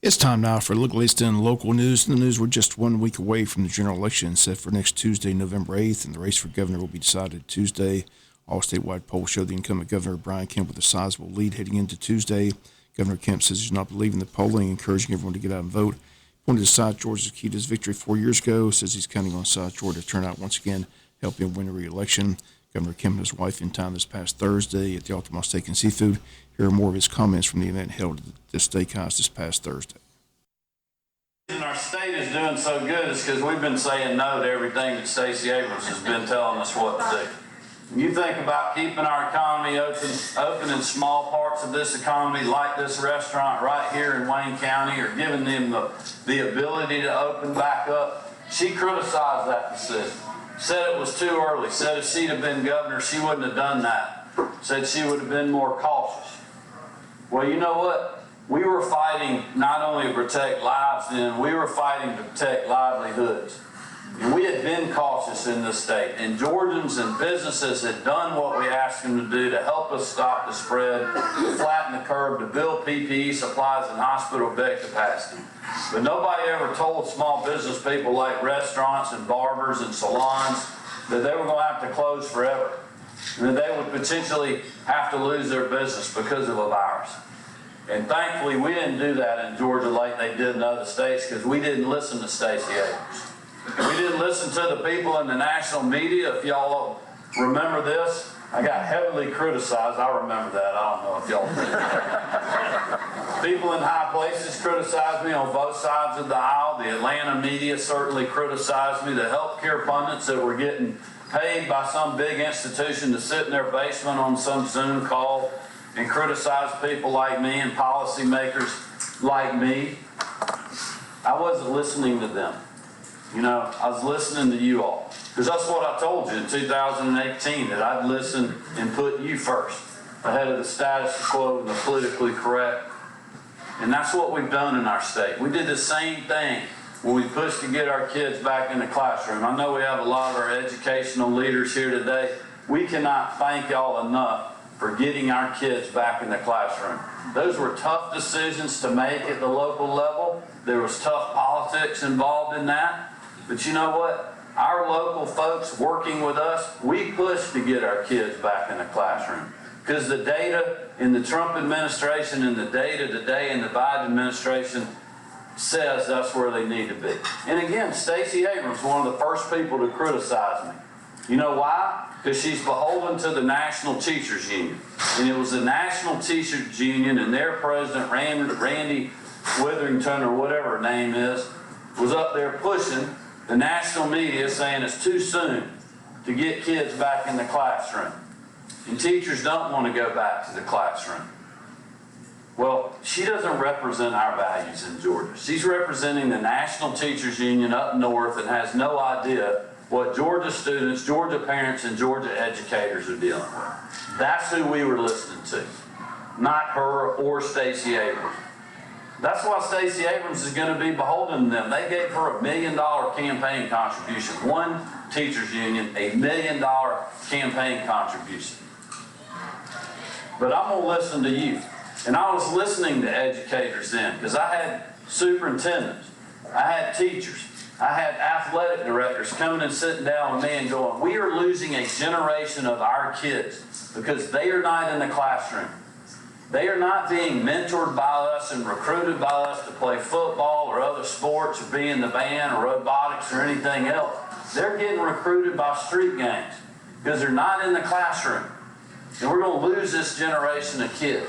It's time now for a look at latest in local news. In the news, we're just 1 week away from the general election set for next Tuesday, November 8th, and the race for governor will be decided Tuesday. All statewide polls show the incumbent Governor Brian Kemp with a sizable lead heading into Tuesday. Governor Kemp says he's not believing the polling, encouraging everyone to get out and vote. He pointed to South Georgia's key to his victory 4 years ago, says he's counting on South Georgia to turn out once again, help him win a re-election. Governor Kemp and his wife in town this past Thursday at the Altamont Steak and Seafood. Here are more of his comments from the event held at the steakhouse this past Thursday. Our state is doing so good is because we've been saying no to everything that Stacey Abrams has been telling us what to do. You think about keeping our economy open in small parts of this economy, like this restaurant right here in Wayne County, or giving them the ability to open back up. She criticized that decision. Said it was too early. Said if she'd have been governor, she wouldn't have done that. Said she would have been more cautious. Well, you know what? We were fighting not only to protect lives then, we were fighting to protect livelihoods. And we had been cautious in this state, and Georgians and businesses had done what we asked them to do to help us stop the spread, flatten the curve, to build PPE supplies and hospital bed capacity. But nobody ever told small business people like restaurants and barbers and salons that they were going to have to close forever, and that they would potentially have to lose their business because of a virus. And thankfully, we didn't do that in Georgia like they did in other states, because we didn't listen to Stacey Abrams. We didn't listen to the people in the national media. If y'all remember this, I got heavily criticized. I remember that. I don't know if y'all do. People in high places criticized me on both sides of the aisle. The Atlanta media certainly criticized me. The healthcare pundits that were getting paid by some big institution to sit in their basement on some Zoom call and criticize people like me and policymakers like me. I wasn't listening to them. You know, I was listening to you all. Because that's what I told you in 2018, that I'd listen and put you first, ahead of the status quo and the politically correct. And that's what we've done in our state. We did the same thing when we pushed to get our kids back in the classroom. I know we have a lot of our educational leaders here today. We cannot thank y'all enough for getting our kids back in the classroom. Those were tough decisions to make at the local level. There was tough politics involved in that. But you know what? Our local folks working with us, we pushed to get our kids back in the classroom. Because the data in the Trump administration and the data today in the Biden administration says that's where they need to be. And again, Stacey Abrams, one of the first people to criticize me. You know why? Because she's beholden to the National Teachers Union. And it was the National Teachers Union and their president, Randy Witherington, or whatever her name is, was up there pushing the national media, saying it's too soon to get kids back in the classroom. And teachers don't want to go back to the classroom. Well, she doesn't represent our values in Georgia. She's representing the National Teachers Union up north and has no idea what Georgia students, Georgia parents, and Georgia educators are dealing with. That's who we were listening to, not her or Stacey Abrams. That's why Stacey Abrams is going to be beholden to them. They gave her $1 million campaign contribution. One teachers union, $1 million campaign contribution. But I'm going to listen to you. And I was listening to educators then, because I had superintendents, I had teachers, I had athletic directors coming and sitting down with me and going, we are losing a generation of our kids because they are not in the classroom. They are not being mentored by us and recruited by us to play football or other sports or be in the band or robotics or anything else. They're getting recruited by street gangs because they're not in the classroom. And we're going to lose this generation of kids.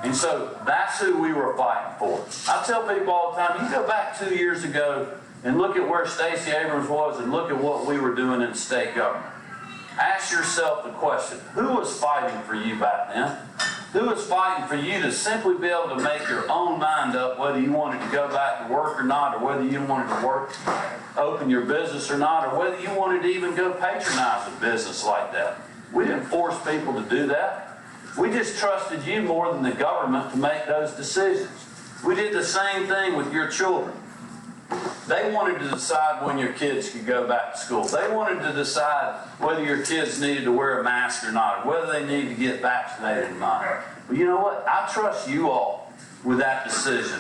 And so that's who we were fighting for. I tell people all the time, you go back 2 years ago and look at where Stacey Abrams was and look at what we were doing in state government. Ask yourself the question, who was fighting for you back then? Who was fighting for you to simply be able to make your own mind up whether you wanted to go back to work or not, or whether you wanted to work, open your business or not, or whether you wanted to even go patronize a business like that? We didn't force people to do that. We just trusted you more than the government to make those decisions. We did the same thing with your children. They wanted to decide when your kids could go back to school. They wanted to decide whether your kids needed to wear a mask or not, or whether they needed to get vaccinated or not. But you know what? I trust you all with that decision.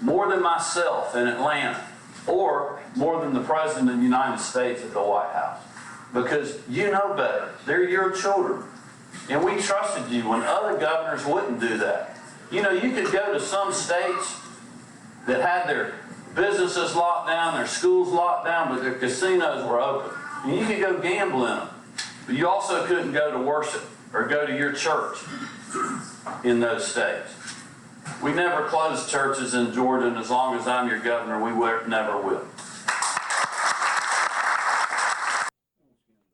more than myself in Atlanta, or more than the President of the United States at the White House. Because you know better. They're your children. And we trusted you when other governors wouldn't do that. You know, you could go to some states that had their businesses locked down, their schools locked down, but their casinos were open. And you could go gamble in them. But you also couldn't go to worship or go to your church in those states. We never closed churches in Georgia, and as long as I'm your governor, we never will.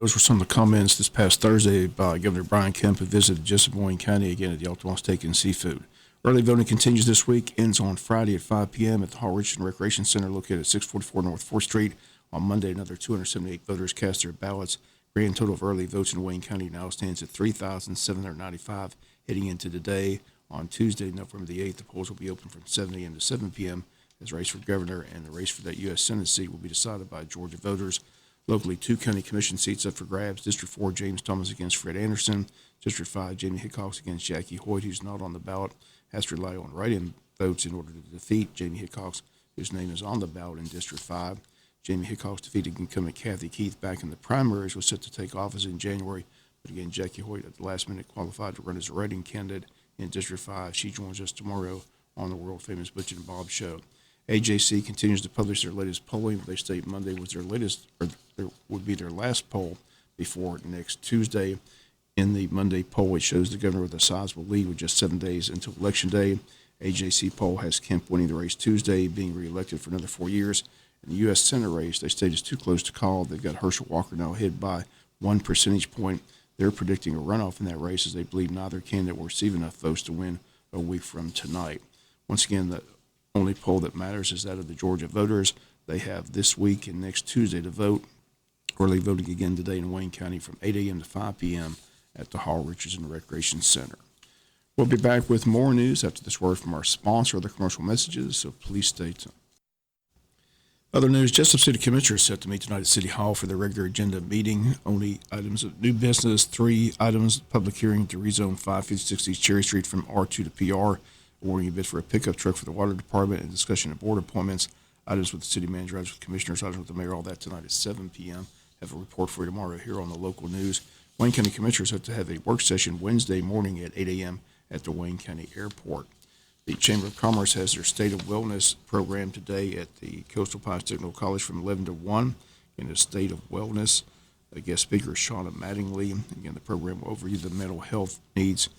Those were some of the comments this past Thursday by Governor Brian Kemp, who visited Jessup Wayne County again at the Altamont Steak and Seafood. Early voting continues this week, ends on Friday at 5 p.m. at the Hall Richardson Recreation Center located at 644 North 4th Street. On Monday, another 278 voters cast their ballots. Grand total of early votes in Wayne County now stands at 3,795 heading into today. On Tuesday, November the 8th, the polls will be open from 7 a.m. to 7 p.m. as the race for governor and the race for that U.S. Senate seat will be decided by Georgia voters. Locally, 2 county commission seats up for grabs. District 4, James Thomas against Fred Anderson. District 5, Jamie Hickox against Jackie Hoyt, who's not on the ballot. Has to rely on write-in votes in order to defeat Jamie Hickox, whose name is on the ballot in District 5. Jamie Hickox defeated incumbent Kathy Keith back in the primaries, was set to take office in January. But again, Jackie Hoyt at the last minute qualified to run as a write-in candidate in District 5. She joins us tomorrow on the world-famous Butch and Bob Show. AJC continues to publish their latest polling. They state Monday was their latest, or there would be their last poll before next Tuesday. In the Monday poll, it shows the governor with a sizable lead with just 7 days until Election Day. AJC poll has Kemp winning the race Tuesday, being reelected for another 4 years. In the U.S. Senate race, they state is too close to call. They've got Herschel Walker now ahead by 1 percentage point. They're predicting a runoff in that race as they believe neither candidate will receive enough votes to win a week from tonight. Once again, the only poll that matters is that of the Georgia voters. They have this week and next Tuesday to vote. Early voting again today in Wayne County from 8 a.m. to 5 p.m. at the Hall Richardson Recreation Center. We'll be back with more news after this word from our sponsor, other commercial messages, so please stay tuned. Other news, Jessup City Commissioners set to meet tonight at City Hall for their regular agenda meeting. Only items of new business, 3 items, public hearing to rezone 556 East Cherry Street from R2 to PR, awarding a bid for a pickup truck for the water department, and discussion of board appointments, items with the city manager, items with commissioners, items with the mayor, all that tonight at 7 p.m. Have a report for you tomorrow here on the local news. Wayne County Commissioners hope to have a work session Wednesday morning at 8 a.m. at the Wayne County Airport. The Chamber of Commerce has their State of Wellness program today at the Coastal Pines Technical College from 11 to 1 in the State of Wellness. The guest speaker is Shauna Mattingly. Again, the program will overview the mental health needs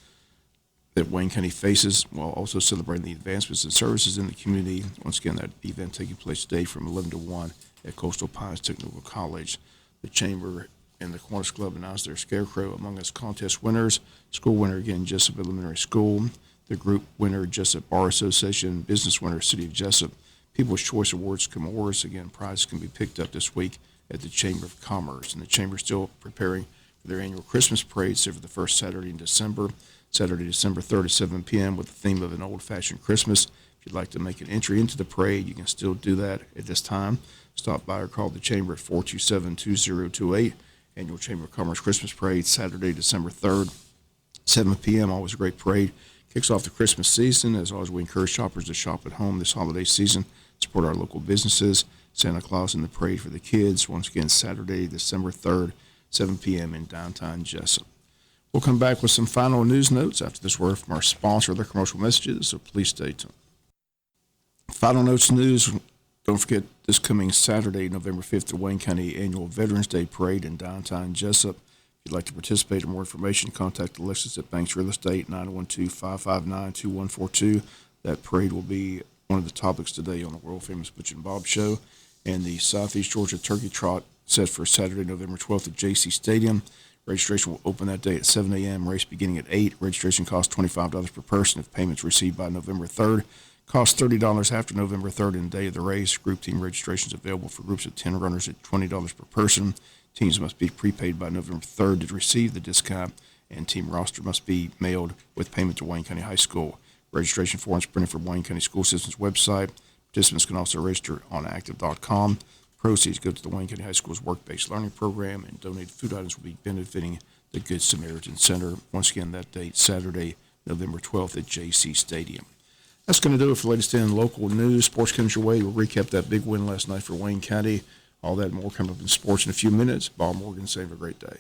that Wayne County faces while also celebrating the advancements and services in the community. Once again, that event taking place today from 11 to 1 at Coastal Pines Technical College. The Chamber and the Kiwanis Club announced their Scarecrow Among Us contest winners. School winner, again, Jessup Elementary School. The group winner, Jessup Bar Association. Business winner, City of Jessup. People's Choice Awards, Comores. Again, prizes can be picked up this week at the Chamber of Commerce. And the Chamber is still preparing for their annual Christmas parade, set for the first Saturday in December, Saturday, December 3rd at 7 p.m. with the theme of an old-fashioned Christmas. If you'd like to make an entry into the parade, you can still do that at this time. Stop by or call the Chamber at 427-2028. Annual Chamber of Commerce Christmas Parade, Saturday, December 3rd, 7 p.m. Always a great parade. Kicks off the Christmas season. As always, we encourage shoppers to shop at home this holiday season, support our local businesses. Santa Claus and the Parade for the Kids, once again, Saturday, December 3rd, 7 p.m. in downtown Jessup. We'll come back with some final news notes after this word from our sponsor, other commercial messages, so please stay tuned. Final notes news. Don't forget, this coming Saturday, November 5th, the Wayne County Annual Veterans Day Parade in downtown Jessup. If you'd like to participate or more information, contact Alexis at Banks Real Estate, 912-559-2142. That parade will be one of the topics today on the world-famous Butch and Bob Show. And the Southeast Georgia Turkey Trot set for Saturday, November 12th at JC Stadium. Registration will open that day at 7 a.m., race beginning at 8. Registration costs $25 per person if payments received by November 3rd. Costs $30 after November 3rd and the day of the race. Group team registrations available for groups of 10 runners at $20 per person. Teams must be prepaid by November 3rd to receive the discount, and team roster must be mailed with payment to Wayne County High School. Registration forms printed from Wayne County School System's website. Participants can also register on active.com. Proceeds go to the Wayne County High School's work-based learning program, and donated food items will be benefiting the Good Samaritan Center. Once again, that date, Saturday, November 12th at JC Stadium. That's going to do it for latest in local news. Sports comes your way. We'll recap that big win last night for Wayne County. All that and more coming up in sports in a few minutes. Bob Morgan, say have a great day.